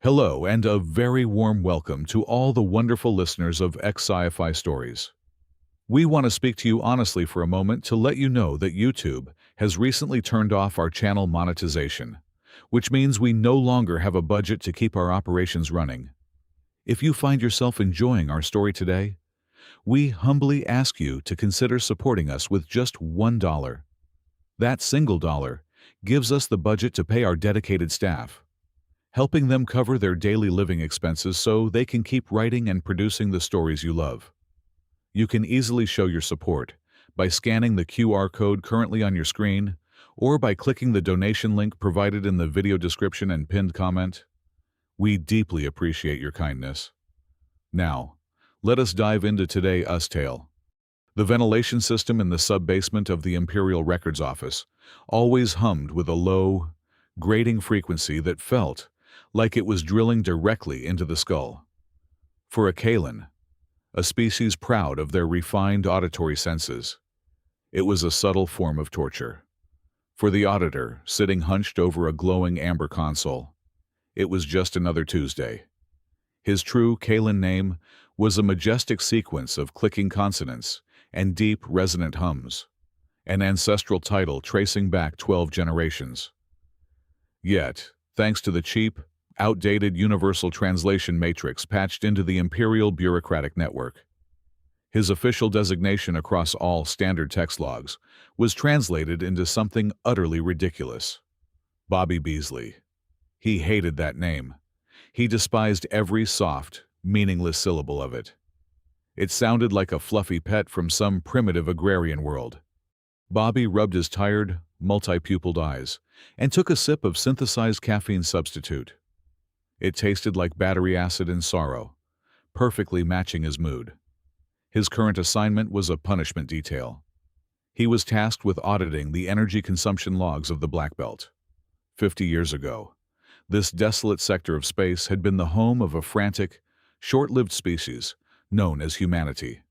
Hello, and a very warm welcome to all the wonderful listeners of Sci-Fi Stories. We want to speak to you honestly for a moment to let you know that YouTube has recently turned off our channel monetization, which means we no longer have a budget to keep our operations running. If you find yourself enjoying our story today, we humbly ask you to consider supporting us with just $1. That single dollar gives us the budget to pay our dedicated staff, helping them cover their daily living expenses so they can keep writing and producing the stories you love. You can easily show your support by scanning the QR code currently on your screen or by clicking the donation link provided in the video description and pinned comment. We deeply appreciate your kindness. Now, let us dive into today's tale. The ventilation system in the sub-basement of the Imperial Records Office always hummed with a low, grating frequency that felt like it was drilling directly into the skull. For a Kalan, a species proud of their refined auditory senses, it was a subtle form of torture. For the auditor, sitting hunched over a glowing amber console, it was just another Tuesday. His true Kalan name was a majestic sequence of clicking consonants and deep, resonant hums, an ancestral title tracing back 12 generations. Yet, thanks to the cheap, outdated universal translation matrix patched into the imperial bureaucratic network, his official designation across all standard text logs was translated into something utterly ridiculous: Bobby Beasley. He hated that name. He despised every soft, meaningless syllable of it. It sounded like a fluffy pet from some primitive agrarian world. Bobby rubbed his tired, multi-pupiled eyes and took a sip of synthesized caffeine substitute. It tasted like battery acid and sorrow, perfectly matching his mood. His current assignment was a punishment detail. He was tasked with auditing the energy consumption logs of the Black Belt. 50 years ago, this desolate sector of space had been the home of a frantic, short-lived species known as humanity.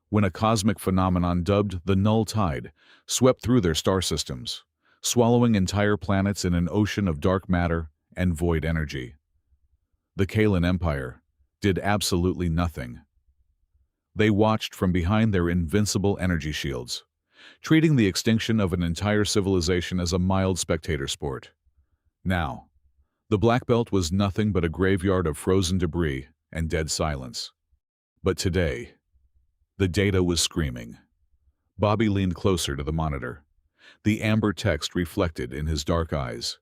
When a cosmic phenomenon dubbed the Null Tide swept through their star systems, swallowing entire planets in an ocean of dark matter and void energy. The Kalan Empire did absolutely nothing. They watched from behind their invincible energy shields, treating the extinction of an entire civilization as a mild spectator sport. Now, the Black Belt was nothing but a graveyard of frozen debris and dead silence. But today, the data was screaming. Bobby leaned closer to the monitor, the amber text reflected in his dark eyes.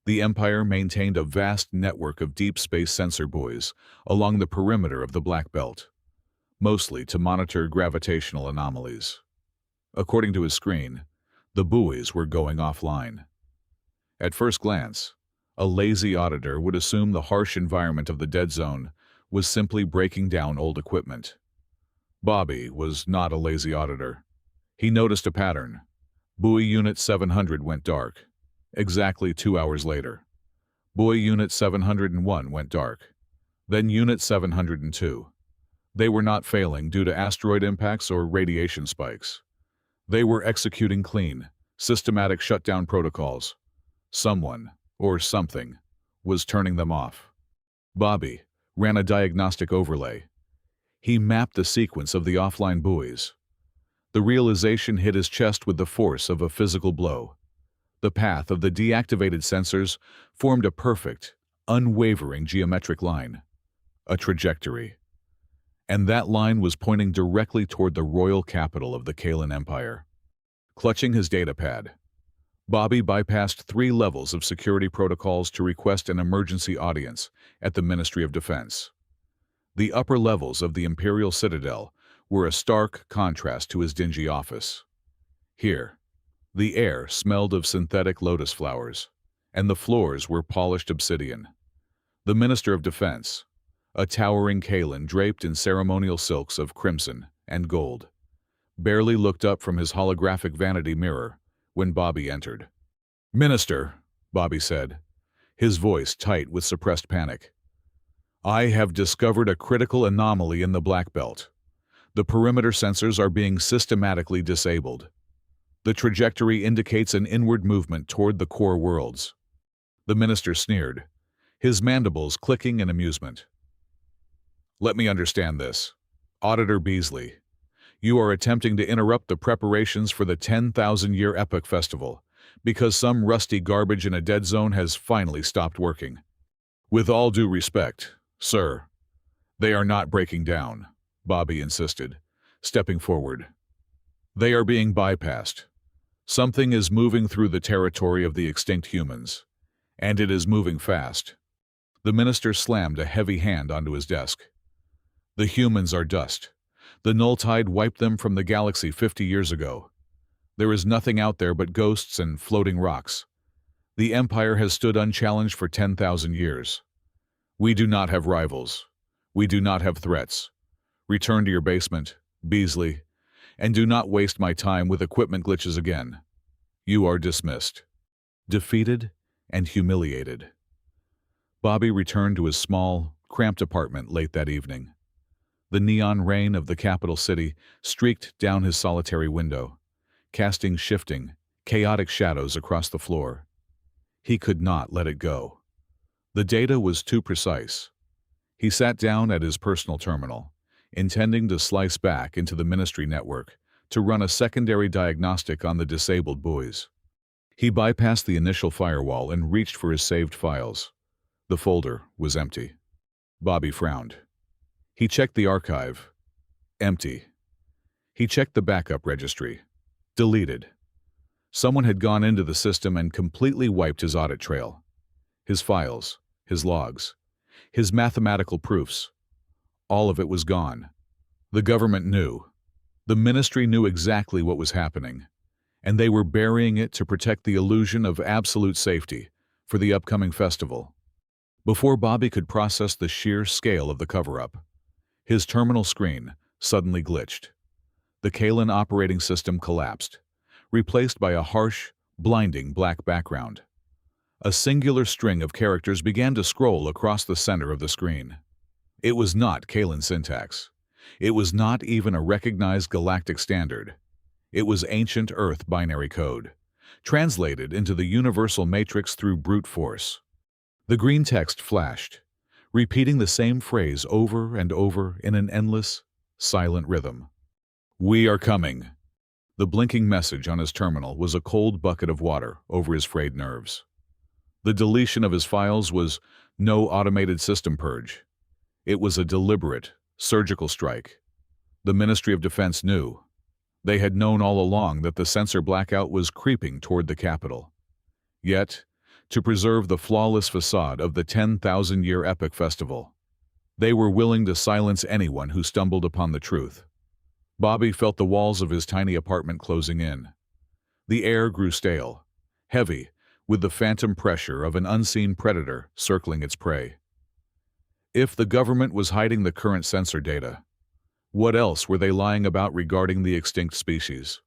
The Empire maintained a vast network of deep space sensor buoys along the perimeter of the Black Belt, mostly to monitor gravitational anomalies. According to his screen, the buoys were going offline. At first glance, a lazy auditor would assume the harsh environment of the dead zone was simply breaking down old equipment. Bobby was not a lazy auditor. He noticed a pattern. Buoy Unit 700 went dark. Exactly 2 hours later, Buoy Unit 701 went dark. Then Unit 702. They were not failing due to asteroid impacts or radiation spikes. They were executing clean, systematic shutdown protocols. Someone, or something, was turning them off. Bobby ran a diagnostic overlay. He mapped the sequence of the offline buoys. The realization hit his chest with the force of a physical blow. The path of the deactivated sensors formed a perfect, unwavering geometric line, a trajectory. And that line was pointing directly toward the royal capital of the Kalan Empire. Clutching his datapad, Bobby bypassed 3 levels of security protocols to request an emergency audience at the Ministry of Defense. The upper levels of the Imperial Citadel were a stark contrast to his dingy office. Here, the air smelled of synthetic lotus flowers, and the floors were polished obsidian. The Minister of Defense, a towering Kalan draped in ceremonial silks of crimson and gold, barely looked up from his holographic vanity mirror when Bobby entered. "Minister," Bobby said, his voice tight with suppressed panic, "I have discovered a critical anomaly in the Black Belt. The perimeter sensors are being systematically disabled. The trajectory indicates an inward movement toward the core worlds." The minister sneered, his mandibles clicking in amusement. "Let me understand this. Auditor Beasley, you are attempting to interrupt the preparations for the 10,000-year Epoch Festival because some rusty garbage in a dead zone has finally stopped working. With all due respect, sir, they are not breaking down," Bobby insisted, stepping forward. "They are being bypassed. Something is moving through the territory of the extinct humans, and it is moving fast." The minister slammed a heavy hand onto his desk. "The humans are dust. The null tide wiped them from the galaxy 50 years ago. There is nothing out there but ghosts and floating rocks. The Empire has stood unchallenged for 10,000 years. We do not have rivals. We do not have threats. Return to your basement, Beasley, and do not waste my time with equipment glitches again. You are dismissed." Defeated and humiliated, Bobby returned to his small, cramped apartment late that evening. The neon rain of the capital city streaked down his solitary window, casting shifting, chaotic shadows across the floor. He could not let it go. The data was too precise. He sat down at his personal terminal, intending to slice back into the ministry network to run a secondary diagnostic on the disabled buoys. He bypassed the initial firewall and reached for his saved files. The folder was empty. Bobby frowned. He checked the archive. Empty. He checked the backup registry. Deleted. Someone had gone into the system and completely wiped his audit trail. His files, his logs, his mathematical proofs. All of it was gone. The government knew. The ministry knew exactly what was happening, and they were burying it to protect the illusion of absolute safety for the upcoming festival. Before Bobby could process the sheer scale of the cover-up, his terminal screen suddenly glitched. The Kalen operating system collapsed, replaced by a harsh, blinding black background. A singular string of characters began to scroll across the center of the screen. It was not Kalen syntax. It was not even a recognized galactic standard. It was ancient Earth binary code, translated into the universal matrix through brute force. The green text flashed, repeating the same phrase over and over in an endless, silent rhythm. "We are coming." The blinking message on his terminal was a cold bucket of water over his frayed nerves. The deletion of his files was no automated system purge. It was a deliberate, surgical strike. The Ministry of Defense knew. They had known all along that the sensor blackout was creeping toward the capital. Yet, to preserve the flawless facade of the 10,000-year Epoch Festival, they were willing to silence anyone who stumbled upon the truth. Bobby felt the walls of his tiny apartment closing in. The air grew stale, heavy, with the phantom pressure of an unseen predator circling its prey. If the government was hiding the current sensor data, what else were they lying about regarding the extinct species?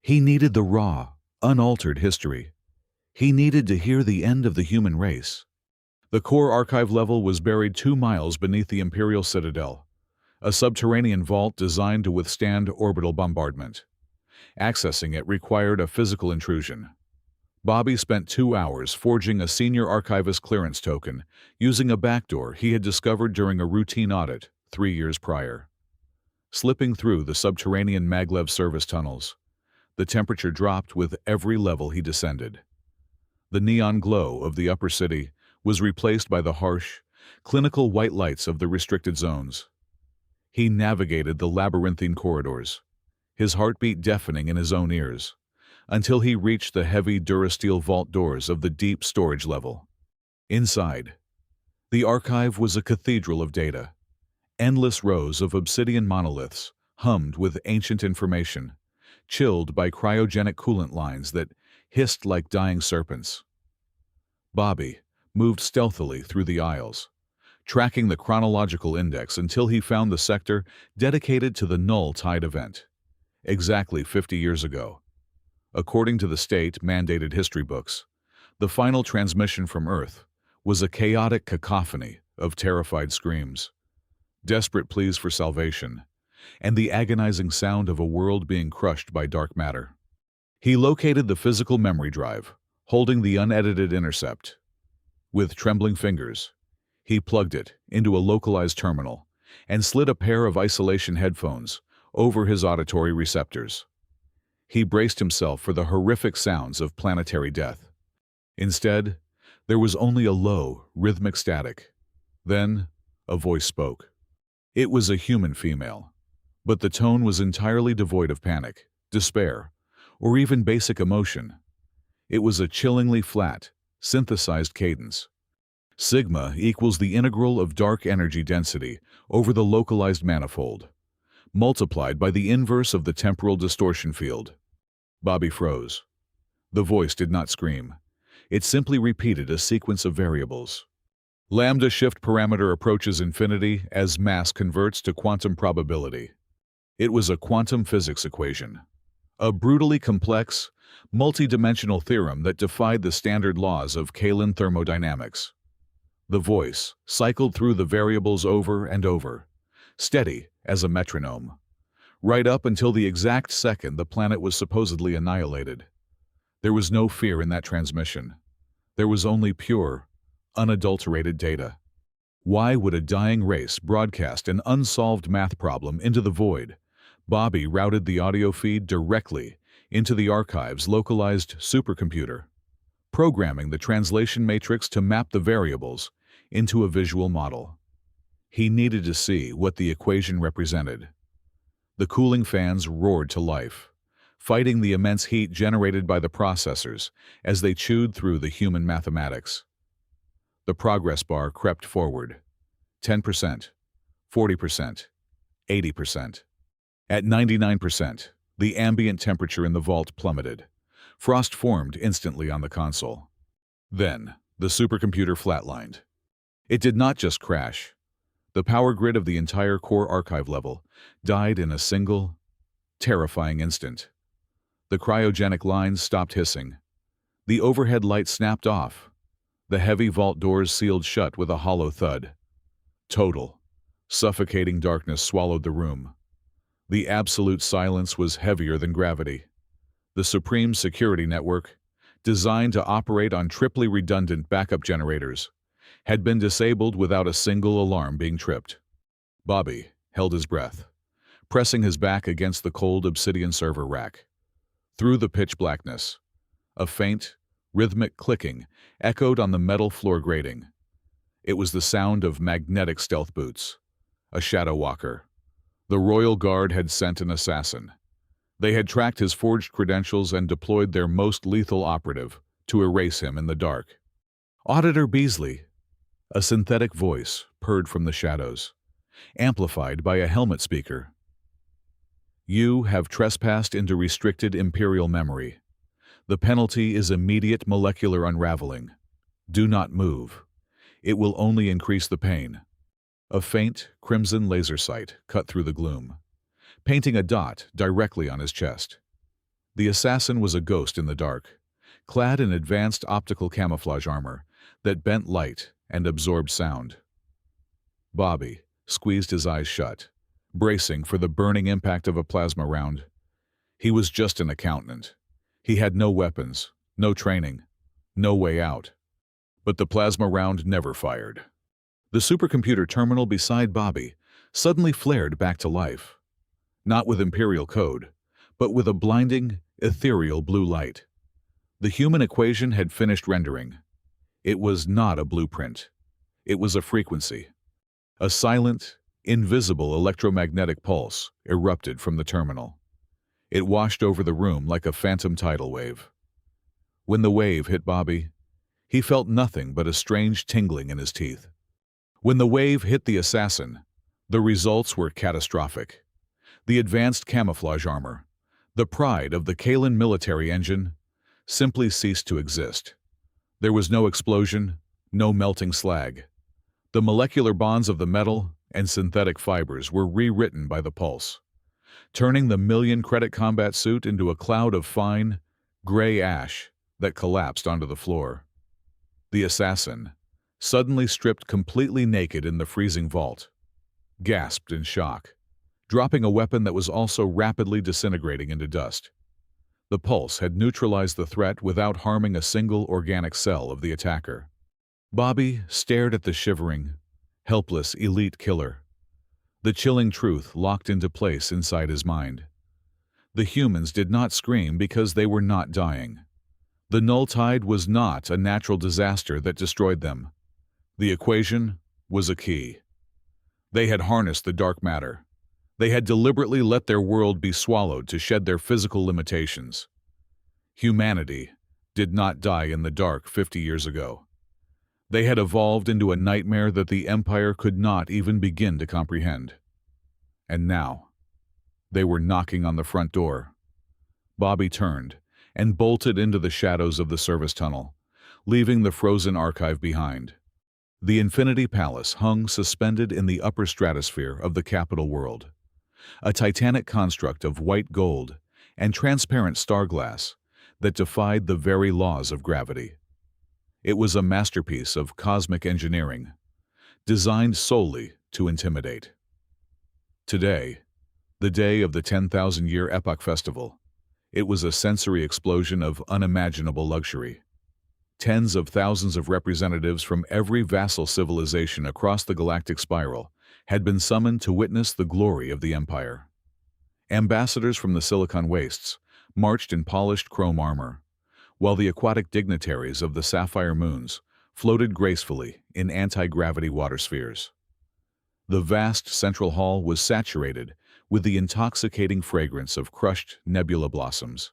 He needed the raw, unaltered history. He needed to hear the end of the human race. The core archive level was buried 2 miles beneath the Imperial Citadel, a subterranean vault designed to withstand orbital bombardment. Accessing it required a physical intrusion. Bobby spent 2 hours forging a senior archivist clearance token using a backdoor he had discovered during a routine audit 3 years prior. Slipping through the subterranean maglev service tunnels, the temperature dropped with every level he descended. The neon glow of the upper city was replaced by the harsh, clinical white lights of the restricted zones. He navigated the labyrinthine corridors, his heartbeat deafening in his own ears, until he reached the heavy durasteel vault doors of the deep storage level. Inside, the archive was a cathedral of data. Endless rows of obsidian monoliths hummed with ancient information, chilled by cryogenic coolant lines that hissed like dying serpents. Bobby moved stealthily through the aisles, tracking the chronological index until he found the sector dedicated to the null tide event, exactly 50 years ago. According to the state-mandated history books, the final transmission from Earth was a chaotic cacophony of terrified screams, desperate pleas for salvation, and the agonizing sound of a world being crushed by dark matter. He located the physical memory drive, holding the unedited intercept. With trembling fingers, he plugged it into a localized terminal and slid a pair of isolation headphones over his auditory receptors. He braced himself for the horrific sounds of planetary death. Instead, there was only a low, rhythmic static. Then, a voice spoke. It was a human female, but the tone was entirely devoid of panic, despair, or even basic emotion. It was a chillingly flat, synthesized cadence. Sigma equals the integral of dark energy density over the localized manifold, multiplied by the inverse of the temporal distortion field. Bobby froze. The voice did not scream. It simply repeated a sequence of variables. Lambda shift parameter approaches infinity as mass converts to quantum probability. It was a quantum physics equation. A brutally complex, multi-dimensional theorem that defied the standard laws of Kalin thermodynamics. The voice cycled through the variables over and over, steady as a metronome, right up until the exact second the planet was supposedly annihilated. There was no fear in that transmission. There was only pure, unadulterated data. Why would a dying race broadcast an unsolved math problem into the void? Bobby routed the audio feed directly into the archive's localized supercomputer, programming the translation matrix to map the variables into a visual model. He needed to see what the equation represented. The cooling fans roared to life, fighting the immense heat generated by the processors as they chewed through the human mathematics. The progress bar crept forward. 10%, 40%, 80%. At 99%, the ambient temperature in the vault plummeted. Frost formed instantly on the console. Then, the supercomputer flatlined. It did not just crash. The power grid of the entire core archive level died in a single, terrifying instant. The cryogenic lines stopped hissing. The overhead light snapped off. The heavy vault doors sealed shut with a hollow thud. Total, suffocating darkness swallowed the room. The absolute silence was heavier than gravity. The Supreme Security Network, designed to operate on triply redundant backup generators, had been disabled without a single alarm being tripped. Bobby held his breath, pressing his back against the cold obsidian server rack. Through the pitch blackness, a faint, rhythmic clicking echoed on the metal floor grating. It was the sound of magnetic stealth boots, a shadow walker. The Royal Guard had sent an assassin. They had tracked his forged credentials and deployed their most lethal operative to erase him in the dark. Auditor Beasley, a synthetic voice purred from the shadows, amplified by a helmet speaker. You have trespassed into restricted Imperial memory. The penalty is immediate molecular unraveling. Do not move. It will only increase the pain. A faint, crimson laser sight cut through the gloom, painting a dot directly on his chest. The assassin was a ghost in the dark, clad in advanced optical camouflage armor that bent light and absorbed sound. Bobby squeezed his eyes shut, bracing for the burning impact of a plasma round. He was just an accountant. He had no weapons, no training, no way out. But the plasma round never fired. The supercomputer terminal beside Bobby suddenly flared back to life. Not with Imperial code, but with a blinding, ethereal blue light. The human equation had finished rendering. It was not a blueprint. It was a frequency. A silent, invisible electromagnetic pulse erupted from the terminal. It washed over the room like a phantom tidal wave. When the wave hit Bobby, he felt nothing but a strange tingling in his teeth. When the wave hit the assassin, the results were catastrophic. The advanced camouflage armor, the pride of the Kalin military engine, simply ceased to exist. There was no explosion, no melting slag. The molecular bonds of the metal and synthetic fibers were rewritten by the pulse, turning the million-credit combat suit into a cloud of fine, gray ash that collapsed onto the floor. The assassin, suddenly stripped completely naked in the freezing vault, gasped in shock, dropping a weapon that was also rapidly disintegrating into dust. The pulse had neutralized the threat without harming a single organic cell of the attacker. Bobby stared at the shivering, helpless elite killer. The chilling truth locked into place inside his mind. The humans did not scream because they were not dying. The null tide was not a natural disaster that destroyed them. The equation was a key. They had harnessed the dark matter. They had deliberately let their world be swallowed to shed their physical limitations. Humanity did not die in the dark 50 years ago. They had evolved into a nightmare that the Empire could not even begin to comprehend. And now, they were knocking on the front door. Bobby turned and bolted into the shadows of the service tunnel, leaving the frozen archive behind. The Infinity Palace hung suspended in the upper stratosphere of the capital world, a titanic construct of white gold and transparent star glass that defied the very laws of gravity. It was a masterpiece of cosmic engineering, designed solely to intimidate. Today, the day of the 10,000-year Epoch Festival, it was a sensory explosion of unimaginable luxury. Tens of thousands of representatives from every vassal civilization across the galactic spiral had been summoned to witness the glory of the Empire. Ambassadors from the Silicon Wastes marched in polished chrome armor, while the aquatic dignitaries of the sapphire moons floated gracefully in anti-gravity water spheres. The vast central hall was saturated with the intoxicating fragrance of crushed nebula blossoms,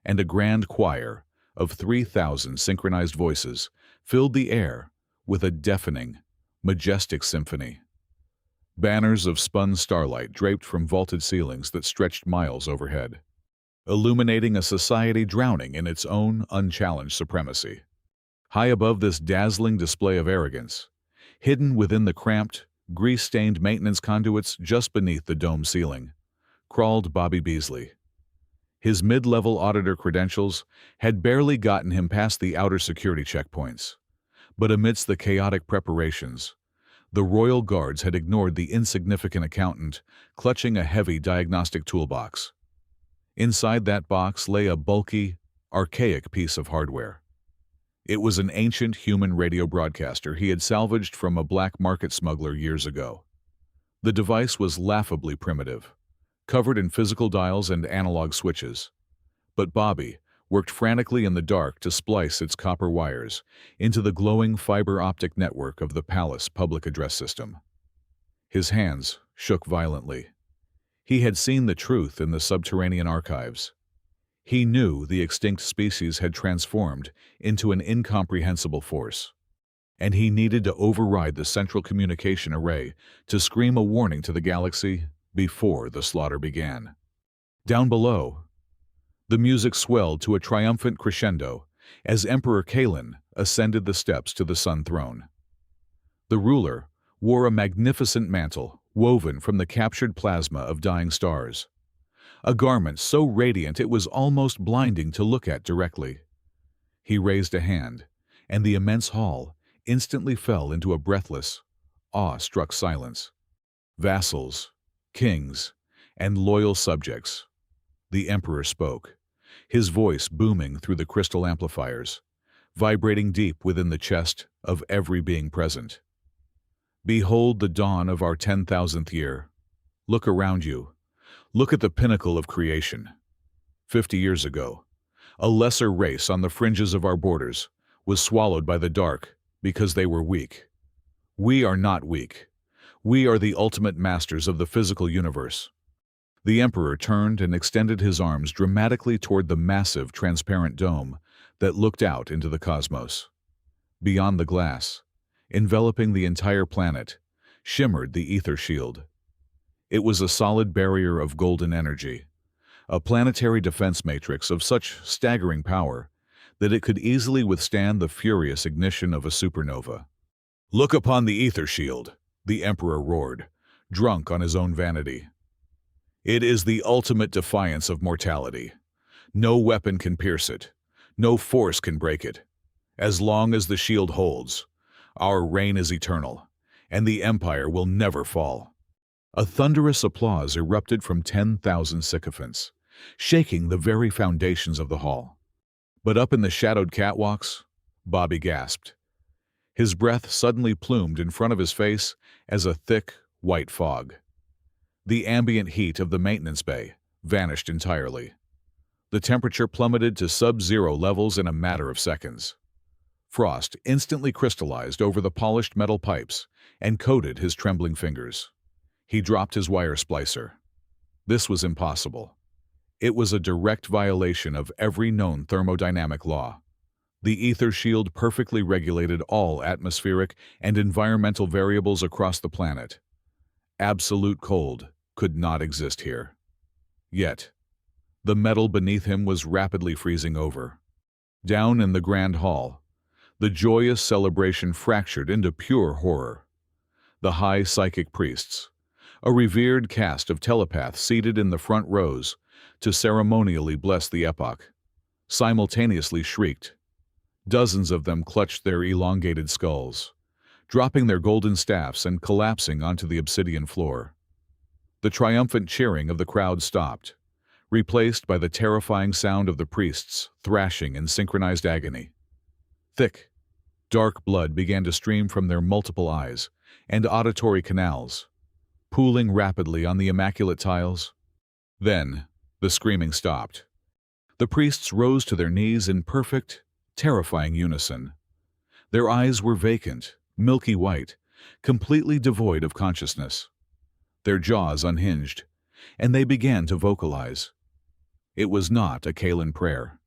and a grand choir of 3,000 synchronized voices filled the air with a deafening, majestic symphony. Banners of spun starlight draped from vaulted ceilings that stretched miles overhead, illuminating a society drowning in its own unchallenged supremacy. High above this dazzling display of arrogance, hidden within the cramped, grease-stained maintenance conduits just beneath the dome ceiling, crawled Bobby Beasley. His mid-level auditor credentials had barely gotten him past the outer security checkpoints, but amidst the chaotic preparations, the royal guards had ignored the insignificant accountant clutching a heavy diagnostic toolbox. Inside that box lay a bulky, archaic piece of hardware. It was an ancient human radio broadcaster he had salvaged from a black market smuggler years ago. The device was laughably primitive, covered in physical dials and analog switches. But Bobby worked frantically in the dark to splice its copper wires into the glowing fiber optic network of the palace public address system. His hands shook violently. He had seen the truth in the subterranean archives. He knew the extinct species had transformed into an incomprehensible force, and he needed to override the central communication array to scream a warning to the galaxy before the slaughter began. Down below, the music swelled to a triumphant crescendo as Emperor Kalen ascended the steps to the Sun Throne. The ruler wore a magnificent mantle woven from the captured plasma of dying stars, a garment so radiant it was almost blinding to look at directly. He raised a hand, and the immense hall instantly fell into a breathless, awe-struck silence. Vassals, kings, and loyal subjects. The Emperor spoke, his voice booming through the crystal amplifiers, vibrating deep within the chest of every being present. Behold the dawn of our 10,000th year. Look around you. Look at the pinnacle of creation. 50 years ago, a lesser race on the fringes of our borders was swallowed by the dark because they were weak. We are not weak. We are the ultimate masters of the physical universe. The Emperor turned and extended his arms dramatically toward the massive, transparent dome that looked out into the cosmos. Beyond the glass, enveloping the entire planet, shimmered the ether shield. It was a solid barrier of golden energy, a planetary defense matrix of such staggering power that it could easily withstand the furious ignition of a supernova. "Look upon the ether shield," the Emperor roared, drunk on his own vanity. "It is the ultimate defiance of mortality. No weapon can pierce it. No force can break it. As long as the shield holds, our reign is eternal, and the Empire will never fall." A thunderous applause erupted from 10,000 sycophants, shaking the very foundations of the hall. But up in the shadowed catwalks, Bobby gasped. His breath suddenly plumed in front of his face as a thick, white fog. The ambient heat of the maintenance bay vanished entirely. The temperature plummeted to sub-zero levels in a matter of seconds. Frost instantly crystallized over the polished metal pipes and coated his trembling fingers. He dropped his wire splicer. This was impossible. It was a direct violation of every known thermodynamic law. The ether shield perfectly regulated all atmospheric and environmental variables across the planet. Absolute cold could not exist here. Yet, the metal beneath him was rapidly freezing over. Down in the grand hall, the joyous celebration fractured into pure horror. The high psychic priests, a revered caste of telepaths seated in the front rows to ceremonially bless the epoch, simultaneously shrieked. Dozens of them clutched their elongated skulls, dropping their golden staffs and collapsing onto the obsidian floor. The triumphant cheering of the crowd stopped, replaced by the terrifying sound of the priests thrashing in synchronized agony. Thick, dark blood began to stream from their multiple eyes and auditory canals, pooling rapidly on the immaculate tiles. Then, the screaming stopped. The priests rose to their knees in perfect, terrifying unison. Their eyes were vacant, milky white, completely devoid of consciousness. Their jaws unhinged, and they began to vocalize. It was not a Kalan prayer.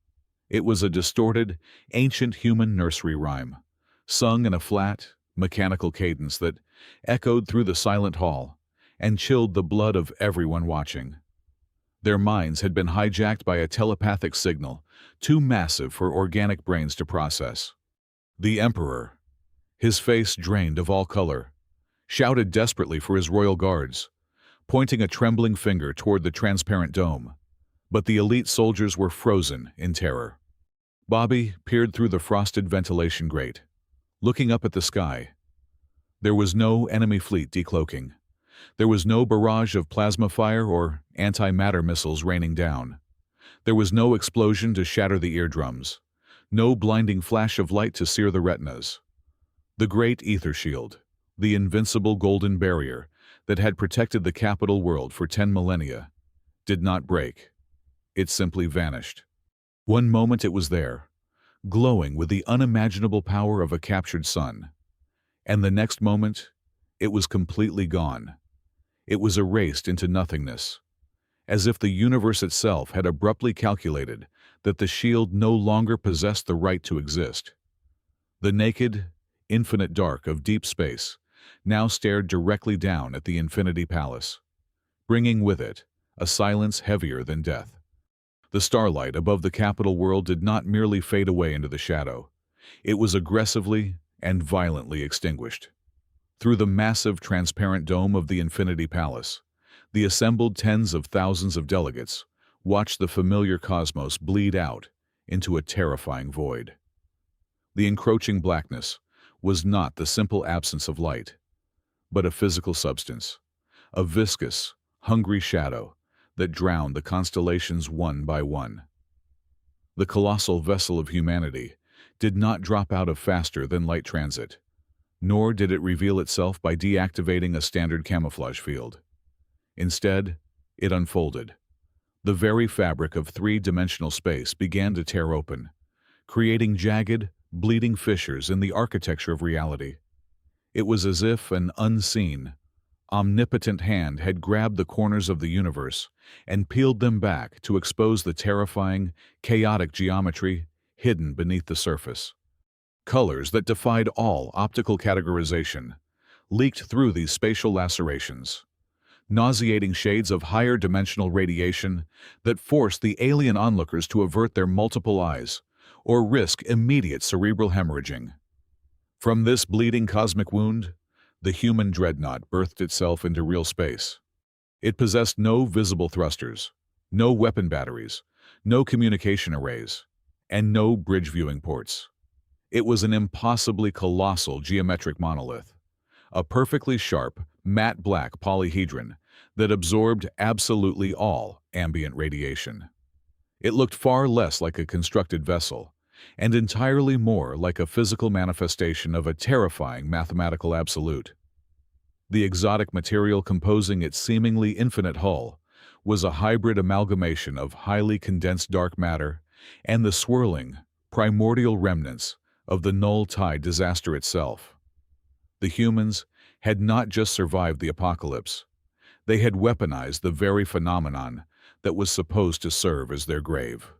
It was a distorted, ancient human nursery rhyme, sung in a flat, mechanical cadence that echoed through the silent hall and chilled the blood of everyone watching. Their minds had been hijacked by a telepathic signal, too massive for organic brains to process. The Emperor, his face drained of all color, shouted desperately for his royal guards, pointing a trembling finger toward the transparent dome. But the elite soldiers were frozen in terror. Bobby peered through the frosted ventilation grate, looking up at the sky. There was no enemy fleet decloaking. There was no barrage of plasma fire or antimatter missiles raining down. There was no explosion to shatter the eardrums, no blinding flash of light to sear the retinas. The great ether shield, the invincible golden barrier that had protected the capital world for 10 millennia, did not break. It simply vanished. One moment it was there, glowing with the unimaginable power of a captured sun, and the next moment it was completely gone. It was erased into nothingness, as if the universe itself had abruptly calculated that the shield no longer possessed the right to exist. The naked, infinite dark of deep space now stared directly down at the Infinity Palace, bringing with it a silence heavier than death. The starlight above the capital world did not merely fade away into the shadow. It was aggressively and violently extinguished. Through the massive transparent dome of the Infinity Palace, the assembled tens of thousands of delegates watched the familiar cosmos bleed out into a terrifying void. The encroaching blackness was not the simple absence of light, but a physical substance, a viscous, hungry shadow that drowned the constellations one by one. The colossal vessel of humanity did not drop out of faster than light transit, nor did it reveal itself by deactivating a standard camouflage field. Instead, it unfolded. The very fabric of three-dimensional space began to tear open, creating jagged, bleeding fissures in the architecture of reality. It was as if an unseen, omnipotent hand had grabbed the corners of the universe and peeled them back to expose the terrifying, chaotic geometry hidden beneath the surface. Colors that defied all optical categorization leaked through these spatial lacerations, nauseating shades of higher dimensional radiation that forced the alien onlookers to avert their multiple eyes or risk immediate cerebral hemorrhaging. From this bleeding cosmic wound, the human dreadnought birthed itself into real space. It possessed no visible thrusters, no weapon batteries, no communication arrays, and no bridge viewing ports. It was an impossibly colossal geometric monolith, a perfectly sharp, matte black polyhedron that absorbed absolutely all ambient radiation. It looked far less like a constructed vessel and entirely more like a physical manifestation of a terrifying mathematical absolute. The exotic material composing its seemingly infinite hull was a hybrid amalgamation of highly condensed dark matter and the swirling, primordial remnants of the null tide disaster itself. The humans had not just survived the apocalypse, they had weaponized the very phenomenon that was supposed to serve as their grave.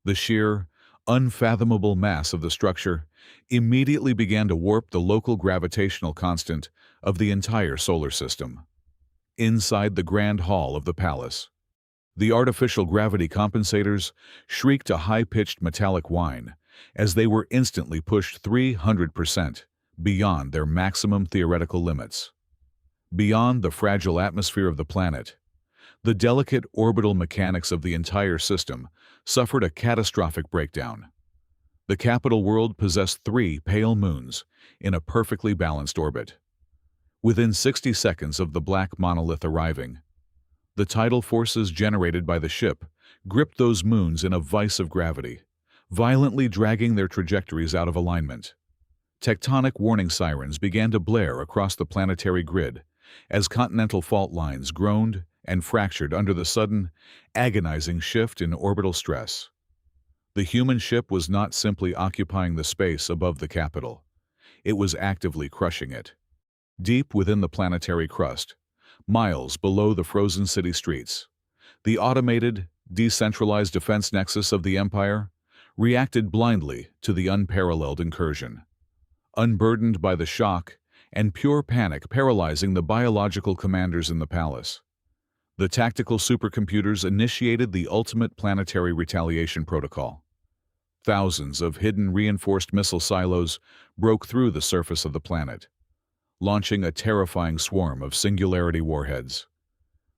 The sheer, unfathomable mass of the structure immediately began to warp the local gravitational constant of the entire solar system. Inside the grand hall of the palace, the artificial gravity compensators shrieked a high-pitched metallic whine as they were instantly pushed 300% beyond their maximum theoretical limits. Beyond the fragile atmosphere of the planet, the delicate orbital mechanics of the entire system suffered a catastrophic breakdown. The capital world possessed 3 pale moons in a perfectly balanced orbit. Within 60 seconds of the black monolith arriving, the tidal forces generated by the ship gripped those moons in a vice of gravity, violently dragging their trajectories out of alignment. Tectonic warning sirens began to blare across the planetary grid as continental fault lines groaned and fractured under the sudden, agonizing shift in orbital stress. The human ship was not simply occupying the space above the capital. It was actively crushing it. Deep within the planetary crust, miles below the frozen city streets, the automated, decentralized defense nexus of the Empire reacted blindly to the unparalleled incursion. Unburdened by the shock and pure panic paralyzing the biological commanders in the palace, the tactical supercomputers initiated the ultimate planetary retaliation protocol. Thousands of hidden reinforced missile silos broke through the surface of the planet, launching a terrifying swarm of singularity warheads.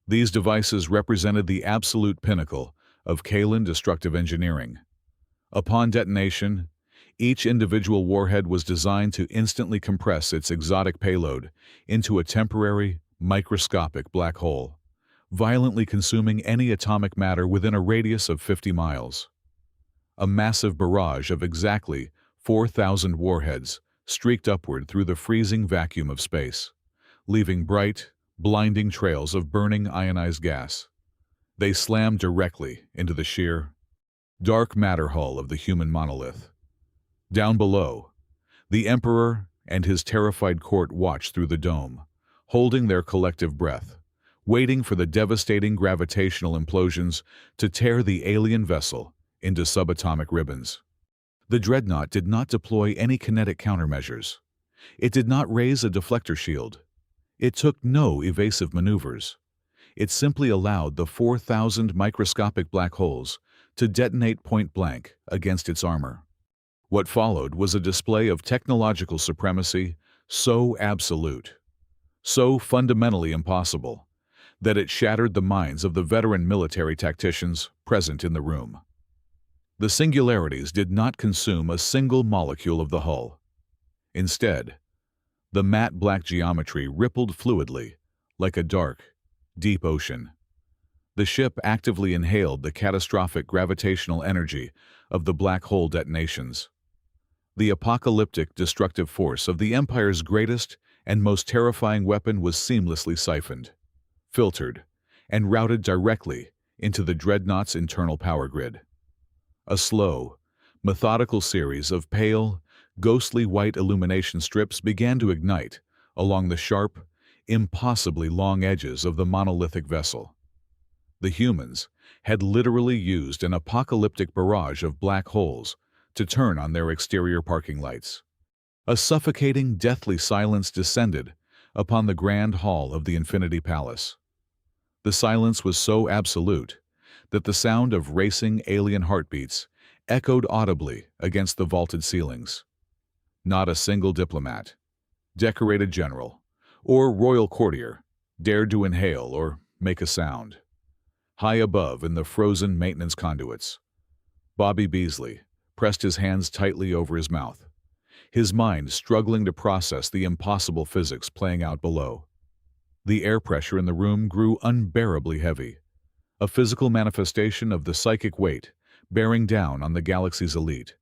These devices represented the absolute pinnacle of Kalan destructive engineering. Upon detonation, each individual warhead was designed to instantly compress its exotic payload into a temporary, microscopic black hole, violently consuming any atomic matter within a radius of 50 miles. A massive barrage of exactly 4,000 warheads streaked upward through the freezing vacuum of space, leaving bright, blinding trails of burning ionized gas. They slammed directly into the sheer, dark matter hull of the human monolith. Down below, the Emperor and his terrified court watched through the dome, holding their collective breath, waiting for the devastating gravitational implosions to tear the alien vessel into subatomic ribbons. The dreadnought did not deploy any kinetic countermeasures. It did not raise a deflector shield. It took no evasive maneuvers. It simply allowed the 4,000 microscopic black holes to detonate point-blank against its armor. What followed was a display of technological supremacy so absolute, so fundamentally impossible, that it shattered the minds of the veteran military tacticians present in the room. The singularities did not consume a single molecule of the hull. Instead, the matte black geometry rippled fluidly, like a dark, deep ocean. The ship actively inhaled the catastrophic gravitational energy of the black hole detonations. The apocalyptic destructive force of the Empire's greatest and most terrifying weapon was seamlessly siphoned, filtered, and routed directly into the dreadnought's internal power grid. A slow, methodical series of pale, ghostly white illumination strips began to ignite along the sharp, impossibly long edges of the monolithic vessel. The humans had literally used an apocalyptic barrage of black holes to turn on their exterior parking lights. A suffocating, deathly silence descended upon the grand hall of the Infinity Palace. The silence was so absolute that the sound of racing alien heartbeats echoed audibly against the vaulted ceilings. Not a single diplomat, decorated general, or royal courtier dared to inhale or make a sound. High above in the frozen maintenance conduits, Bobby Beasley pressed his hands tightly over his mouth, his mind struggling to process the impossible physics playing out below. The air pressure in the room grew unbearably heavy, a physical manifestation of the psychic weight bearing down on the galaxy's elite.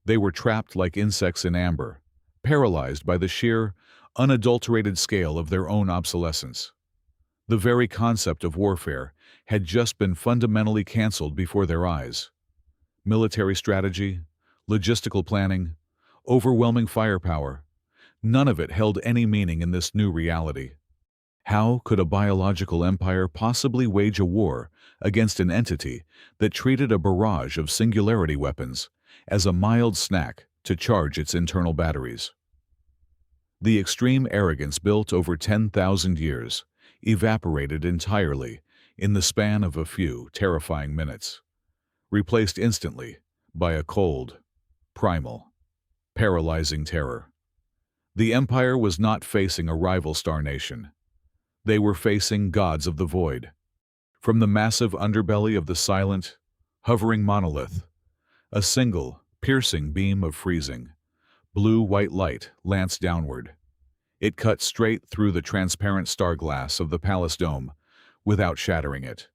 They were trapped like insects in amber, paralyzed by the sheer, unadulterated scale of their own obsolescence. The very concept of warfare had just been fundamentally cancelled before their eyes. Military strategy, logistical planning, overwhelming firepower, none of it held any meaning in this new reality. How could a biological empire possibly wage a war against an entity that treated a barrage of singularity weapons as a mild snack to charge its internal batteries? The extreme arrogance built over 10,000 years evaporated entirely in the span of a few terrifying minutes, replaced instantly by a cold, primal, paralyzing terror. The Empire was not facing a rival star nation. They were facing gods of the void. From the massive underbelly of the silent, hovering monolith, a single, piercing beam of freezing, blue-white light lanced downward. It cut straight through the transparent star glass of the palace dome without shattering it,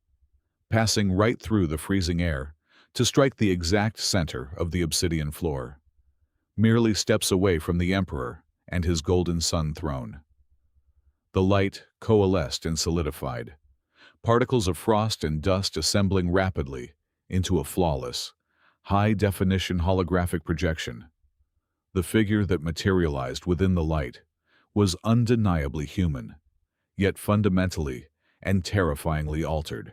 passing right through the freezing air to strike the exact center of the obsidian floor, merely steps away from the Emperor and his golden sun throne. The light coalesced and solidified, particles of frost and dust assembling rapidly into a flawless, high-definition holographic projection. The figure that materialized within the light was undeniably human, yet fundamentally and terrifyingly altered.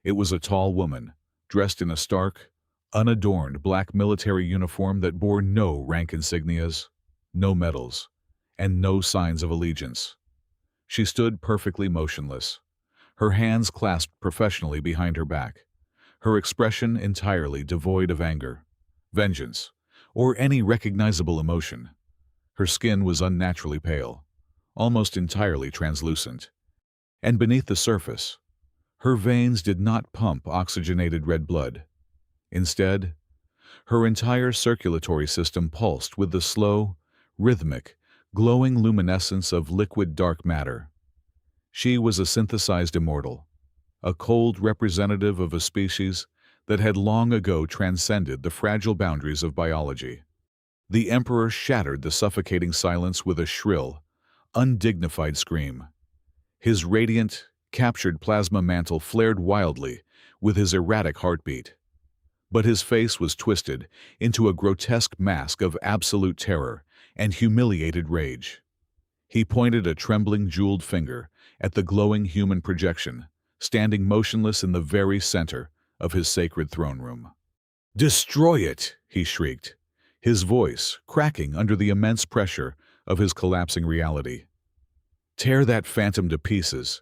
It was a tall woman, dressed in a stark, unadorned black military uniform that bore no rank insignias, no medals, and no signs of allegiance. She stood perfectly motionless, her hands clasped professionally behind her back, her expression entirely devoid of anger, vengeance, or any recognizable emotion. Her skin was unnaturally pale, almost entirely translucent, and beneath the surface, her veins did not pump oxygenated red blood. Instead, her entire circulatory system pulsed with the slow, rhythmic, glowing luminescence of liquid dark matter. She was a synthesized immortal, a cold representative of a species that had long ago transcended the fragile boundaries of biology. The Emperor shattered the suffocating silence with a shrill, undignified scream. His radiant, captured plasma mantle flared wildly with his erratic heartbeat. But his face was twisted into a grotesque mask of absolute terror and humiliated rage. He pointed a trembling jeweled finger at the glowing human projection, standing motionless in the very center of his sacred throne room. "Destroy it!" he shrieked, his voice cracking under the immense pressure of his collapsing reality. "Tear that phantom to pieces.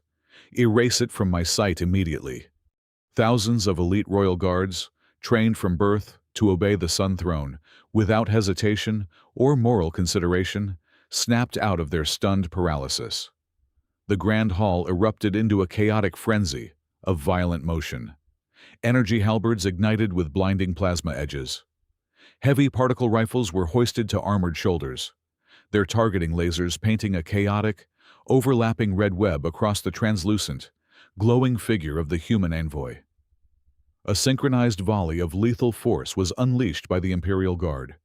Erase it from my sight immediately." Thousands of elite royal guards, trained from birth to obey the Sun Throne, without hesitation or moral consideration, snapped out of their stunned paralysis. The Grand Hall erupted into a chaotic frenzy of violent motion. Energy halberds ignited with blinding plasma edges. Heavy particle rifles were hoisted to armored shoulders, their targeting lasers painting a chaotic, overlapping red web across the translucent, glowing figure of the human envoy. A synchronized volley of lethal force was unleashed by the Imperial Guard,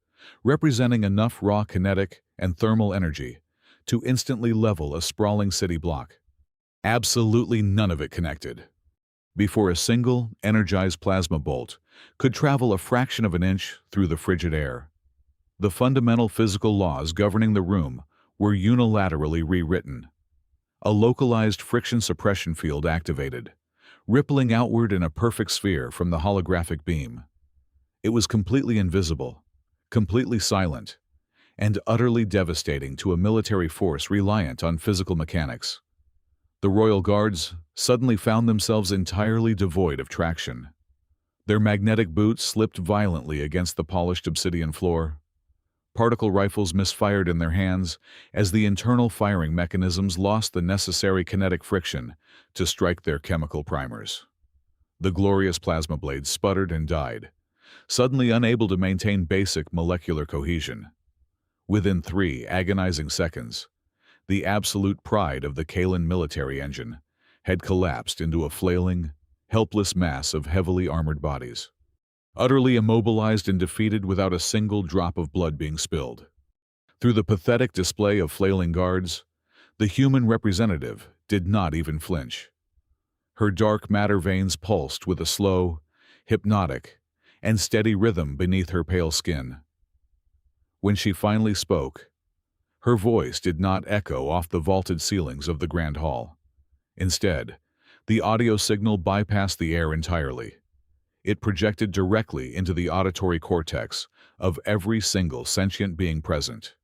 representing enough raw kinetic and thermal energy to instantly level a sprawling city block. Absolutely none of it connected. Before a single, energized plasma bolt could travel a fraction of an inch through the frigid air. The fundamental physical laws governing the room were unilaterally rewritten. A localized friction suppression field activated, rippling outward in a perfect sphere from the holographic beam. It was completely invisible, completely silent, and utterly devastating to a military force reliant on physical mechanics. The Royal Guards suddenly found themselves entirely devoid of traction. Their magnetic boots slipped violently against the polished obsidian floor. Particle rifles misfired in their hands as the internal firing mechanisms lost the necessary kinetic friction to strike their chemical primers. The glorious plasma blades sputtered and died, suddenly unable to maintain basic molecular cohesion. Within 3 agonizing seconds, the absolute pride of the Kalan military engine had collapsed into a flailing, helpless mass of heavily armored bodies. utterly immobilized and defeated without a single drop of blood being spilled. Through the pathetic display of flailing guards, the human representative did not even flinch. Her dark matter veins pulsed with a slow, hypnotic, and steady rhythm beneath her pale skin. When she finally spoke, her voice did not echo off the vaulted ceilings of the grand hall. Instead, the audio signal bypassed the air entirely. It projected directly into the auditory cortex of every single sentient being present,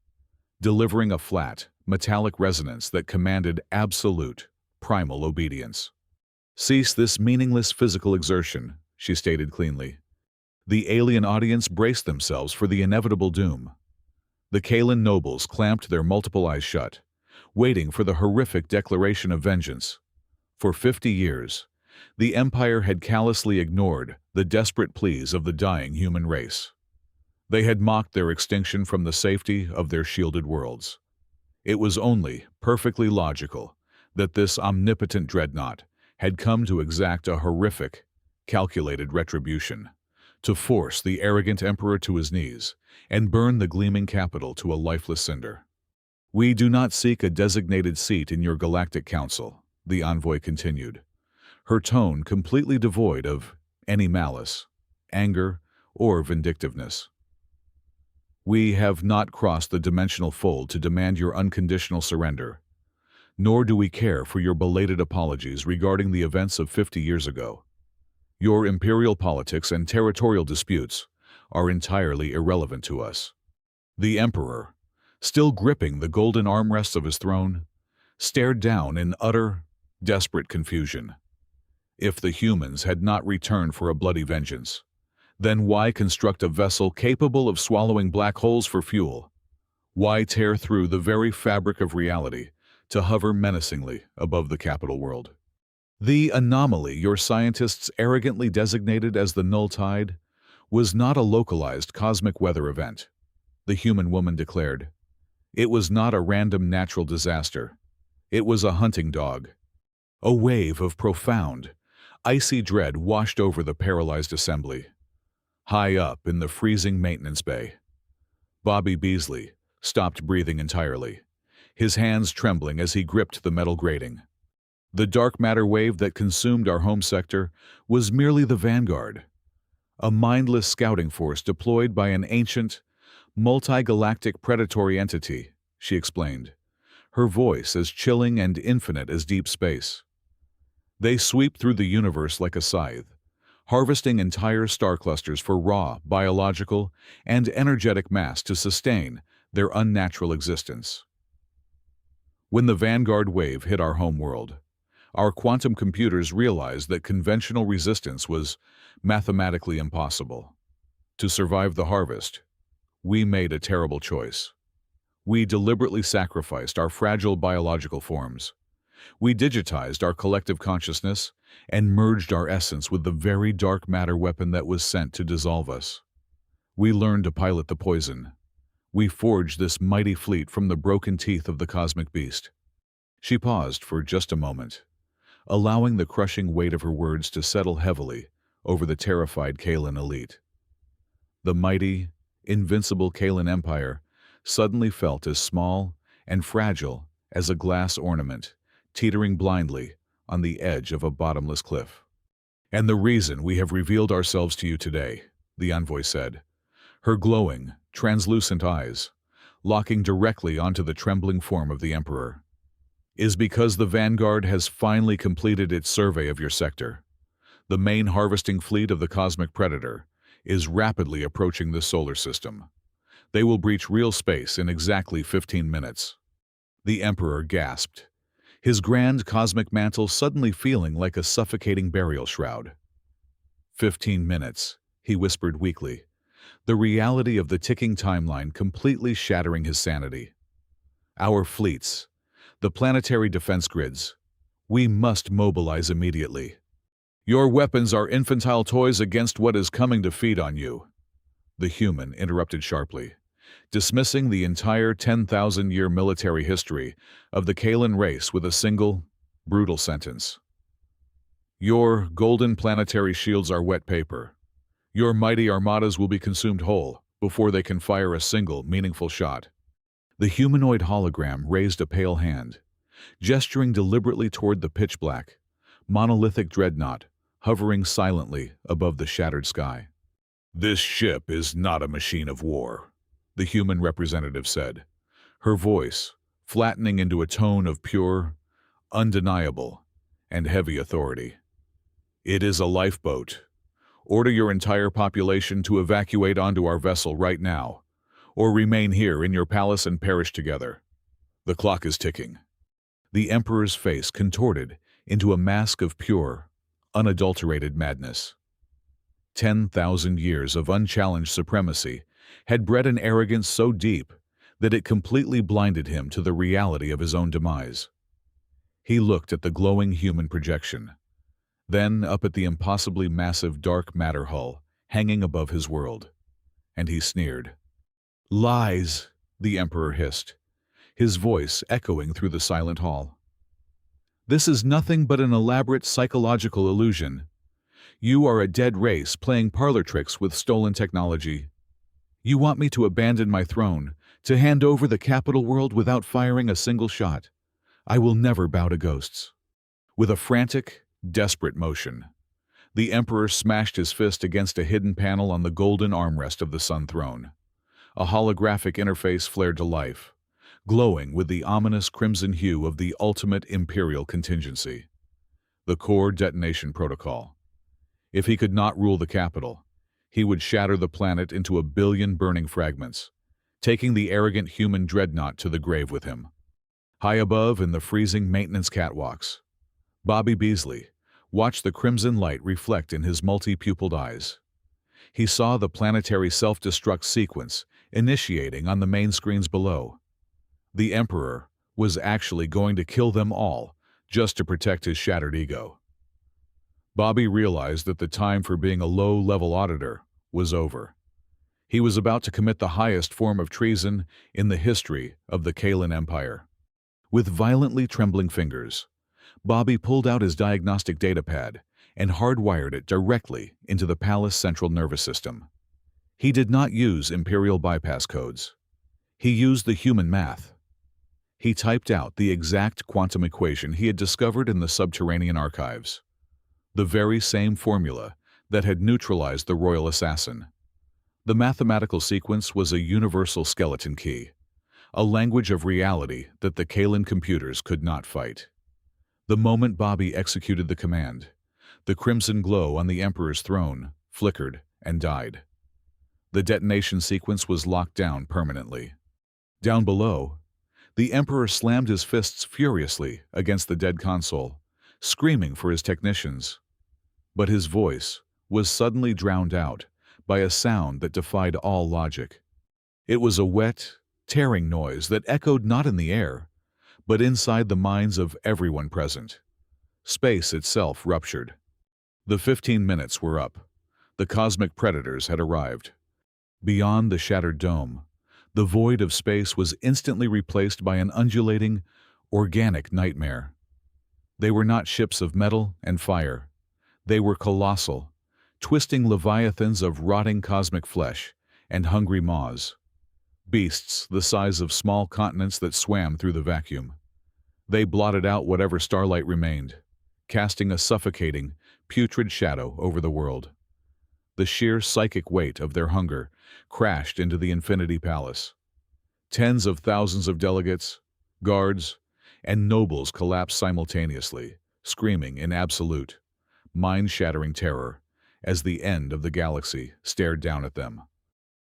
delivering a flat, metallic resonance that commanded absolute, primal obedience. "Cease this meaningless physical exertion," she stated cleanly. The alien audience braced themselves for the inevitable doom. The Kalan nobles clamped their multiple eyes shut, waiting for the horrific declaration of vengeance. For 50 years, the Empire had callously ignored the desperate pleas of the dying human race. They had mocked their extinction from the safety of their shielded worlds. It was only perfectly logical that this omnipotent dreadnought had come to exact a horrific, calculated retribution, to force the arrogant emperor to his knees and burn the gleaming capital to a lifeless cinder. "We do not seek a designated seat in your galactic council," the envoy continued, her tone completely devoid of any malice, anger, or vindictiveness. "We have not crossed the dimensional fold to demand your unconditional surrender, nor do we care for your belated apologies regarding the events of 50 years ago. Your imperial politics and territorial disputes are entirely irrelevant to us." The emperor, still gripping the golden armrests of his throne, stared down in utter, desperate confusion. If the humans had not returned for a bloody vengeance, then why construct a vessel capable of swallowing black holes for fuel? Why tear through the very fabric of reality to hover menacingly above the capital world? The anomaly your scientists arrogantly designated as the null tide was not a localized cosmic weather event, the human woman declared. It was not a random natural disaster. It was a hunting dog. A wave of profound, icy dread washed over the paralyzed assembly. High up in the freezing maintenance bay, Bobby Beasley stopped breathing entirely, his hands trembling as he gripped the metal grating. The dark matter wave that consumed our home sector was merely the vanguard, a mindless scouting force deployed by an ancient, multi-galactic predatory entity, she explained, her voice as chilling and infinite as deep space. They sweep through the universe like a scythe, harvesting entire star clusters for raw, biological, and energetic mass to sustain their unnatural existence. When the vanguard wave hit our home world, our quantum computers realized that conventional resistance was mathematically impossible. To survive the harvest, we made a terrible choice. We deliberately sacrificed our fragile biological forms. We digitized our collective consciousness and merged our essence with the very dark matter weapon that was sent to dissolve us. We learned to pilot the poison. We forged this mighty fleet from the broken teeth of the cosmic beast. She paused for just a moment, allowing the crushing weight of her words to settle heavily over the terrified Kalan elite. The mighty, invincible Kalan Empire suddenly felt as small and fragile as a glass ornament teetering blindly on the edge of a bottomless cliff. "And the reason we have revealed ourselves to you today," the envoy said, her glowing, translucent eyes locking directly onto the trembling form of the Emperor, "is because the Vanguard has finally completed its survey of your sector. The main harvesting fleet of the cosmic predator is rapidly approaching the solar system. They will breach real space in exactly 15 minutes. The Emperor gasped, his grand cosmic mantle suddenly feeling like a suffocating burial shroud. 15 minutes, he whispered weakly, the reality of the ticking timeline completely shattering his sanity. "Our fleets, the planetary defense grids, we must mobilize immediately. Your weapons are infantile toys against what is coming to feed on you," the human interrupted sharply, dismissing the entire 10,000-year military history of the Kalan race with a single, brutal sentence. "Your golden planetary shields are wet paper. Your mighty armadas will be consumed whole before they can fire a single meaningful shot. The humanoid hologram raised a pale hand, gesturing deliberately toward the pitch-black, monolithic dreadnought hovering silently above the shattered sky. "This ship is not a machine of war," the human representative said, her voice flattening into a tone of pure, undeniable, and heavy authority. "It is a lifeboat. Order your entire population to evacuate onto our vessel right now, or remain here in your palace and perish together. The clock is ticking." The Emperor's face contorted into a mask of pure, unadulterated madness. 10,000 years of unchallenged supremacy had bred an arrogance so deep that it completely blinded him to the reality of his own demise. He looked at the glowing human projection, then up at the impossibly massive dark matter hull hanging above his world, and he sneered. "Lies," the Emperor hissed, his voice echoing through the silent hall. "This is nothing but an elaborate psychological illusion. You are a dead race playing parlor tricks with stolen technology. You want me to abandon my throne, to hand over the capital world without firing a single shot. I will never bow to ghosts." With a frantic, desperate motion, the Emperor smashed his fist against a hidden panel on the golden armrest of the Sun Throne. A holographic interface flared to life, glowing with the ominous crimson hue of the ultimate Imperial contingency. The core detonation protocol. If he could not rule the capital, he would shatter the planet into a billion burning fragments, taking the arrogant human dreadnought to the grave with him. High above in the freezing maintenance catwalks, Bobby Beasley watched the crimson light reflect in his multi-pupiled eyes. He saw the planetary self-destruct sequence initiating on the main screens below. The Emperor was actually going to kill them all just to protect his shattered ego. Bobby realized that the time for being a low-level auditor was over. He was about to commit the highest form of treason in the history of the Kalan Empire. With violently trembling fingers, Bobby pulled out his diagnostic datapad and hardwired it directly into the palace central nervous system. He did not use Imperial bypass codes. He used the human math. He typed out the exact quantum equation he had discovered in the subterranean archives. The very same formula that had neutralized the royal assassin. The mathematical sequence was a universal skeleton key, a language of reality that the Kalan computers could not fight. The moment Bobby executed the command, the crimson glow on the Emperor's throne flickered and died. The detonation sequence was locked down permanently. Down below, the Emperor slammed his fists furiously against the dead console, screaming for his technicians. But his voice was suddenly drowned out by a sound that defied all logic. It was a wet, tearing noise that echoed not in the air, but inside the minds of everyone present. Space itself ruptured. The 15 minutes were up. The cosmic predators had arrived. Beyond the shattered dome, the void of space was instantly replaced by an undulating, organic nightmare. They were not ships of metal and fire. They were colossal, twisting leviathans of rotting cosmic flesh and hungry maws. Beasts the size of small continents that swam through the vacuum. They blotted out whatever starlight remained, casting a suffocating, putrid shadow over the world. The sheer psychic weight of their hunger crashed into the Infinity Palace. Tens of thousands of delegates, guards, and nobles collapsed simultaneously, screaming in absolute, mind-shattering terror as the end of the galaxy stared down at them.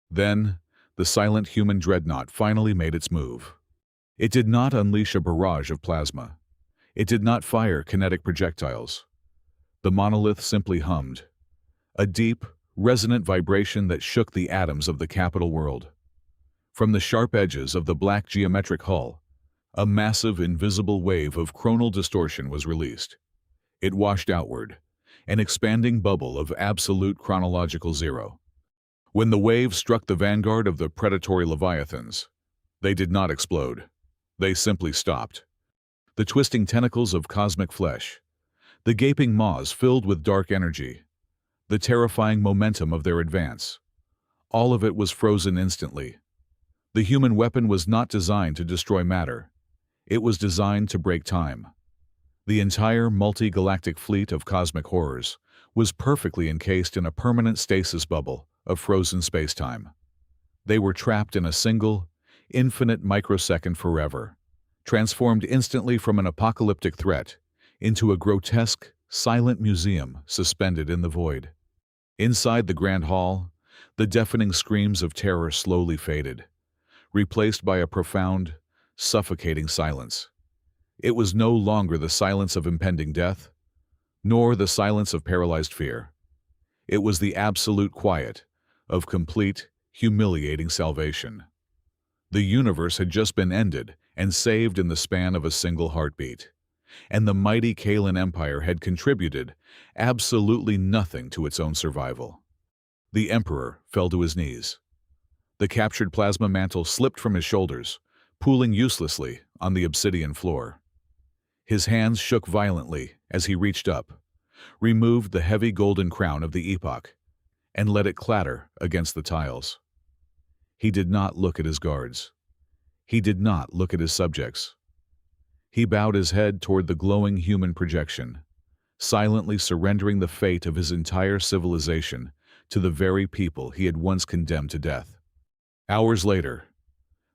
Then, the silent human dreadnought finally made its move. It did not unleash a barrage of plasma. It did not fire kinetic projectiles. The monolith simply hummed, a deep, resonant vibration that shook the atoms of the capital world. From the sharp edges of the black geometric hull, a massive invisible wave of chronal distortion was released. It washed outward, an expanding bubble of absolute chronological zero. When the wave struck the vanguard of the predatory leviathans, they did not explode. They simply stopped. The twisting tentacles of cosmic flesh, the gaping maws filled with dark energy, the terrifying momentum of their advance. All of it was frozen instantly. The human weapon was not designed to destroy matter. It was designed to break time. The entire multi-galactic fleet of cosmic horrors was perfectly encased in a permanent stasis bubble of frozen space-time. They were trapped in a single, infinite microsecond forever, transformed instantly from an apocalyptic threat into a grotesque, silent museum suspended in the void. Inside the grand hall, the deafening screams of terror slowly faded, replaced by a profound, suffocating silence. It was no longer the silence of impending death, nor the silence of paralyzed fear. It was the absolute quiet of complete, humiliating salvation. The universe had just been ended and saved in the span of a single heartbeat, and the mighty Kalan Empire had contributed absolutely nothing to its own survival. The Emperor fell to his knees. The captured plasma mantle slipped from his shoulders, pooling uselessly on the obsidian floor. His hands shook violently as he reached up, removed the heavy golden crown of the epoch, and let it clatter against the tiles. He did not look at his guards. He did not look at his subjects. He bowed his head toward the glowing human projection, silently surrendering the fate of his entire civilization to the very people he had once condemned to death. Hours later,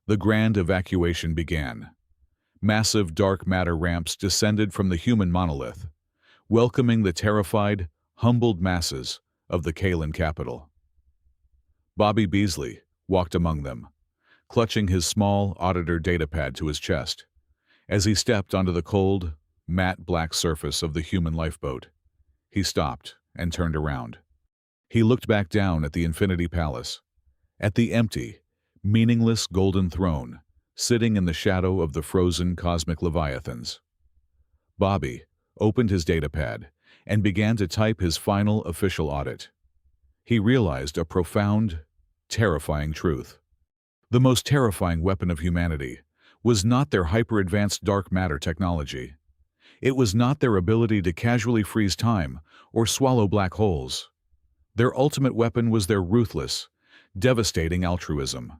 the grand evacuation began. Massive dark matter ramps descended from the human monolith, welcoming the terrified, humbled masses of the Kalan capital. Bobby Beasley walked among them, clutching his small auditor datapad to his chest. As he stepped onto the cold, matte black surface of the human lifeboat, he stopped and turned around. He looked back down at the Infinity Palace, at the empty, meaningless golden throne sitting in the shadow of the frozen cosmic leviathans. Bobby opened his datapad and began to type his final official audit. He realized a profound, terrifying truth. The most terrifying weapon of humanity was not their hyper-advanced dark matter technology. It was not their ability to casually freeze time or swallow black holes. Their ultimate weapon was their ruthless, devastating altruism.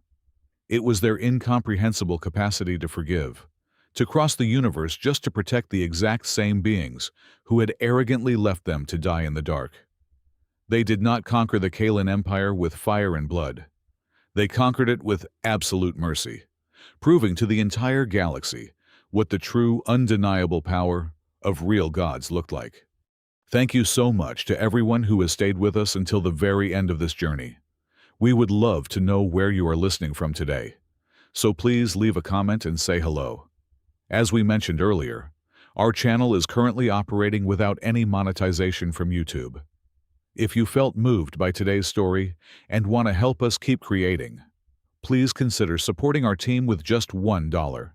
It was their incomprehensible capacity to forgive, to cross the universe just to protect the exact same beings who had arrogantly left them to die in the dark. They did not conquer the Kalan Empire with fire and blood. They conquered it with absolute mercy, proving to the entire galaxy what the true, undeniable power of real gods looked like. Thank you so much to everyone who has stayed with us until the very end of this journey. We would love to know where you are listening from today, so please leave a comment and say hello. As we mentioned earlier, our channel is currently operating without any monetization from YouTube. If you felt moved by today's story and want to help us keep creating, please consider supporting our team with just $1.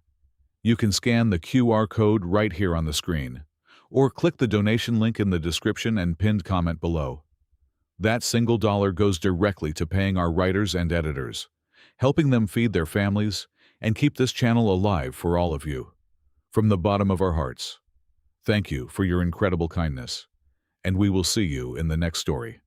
You can scan the QR code right here on the screen, or click the donation link in the description and pinned comment below. That single dollar goes directly to paying our writers and editors, helping them feed their families and keep this channel alive for all of you. From the bottom of our hearts, thank you for your incredible kindness, and we will see you in the next story.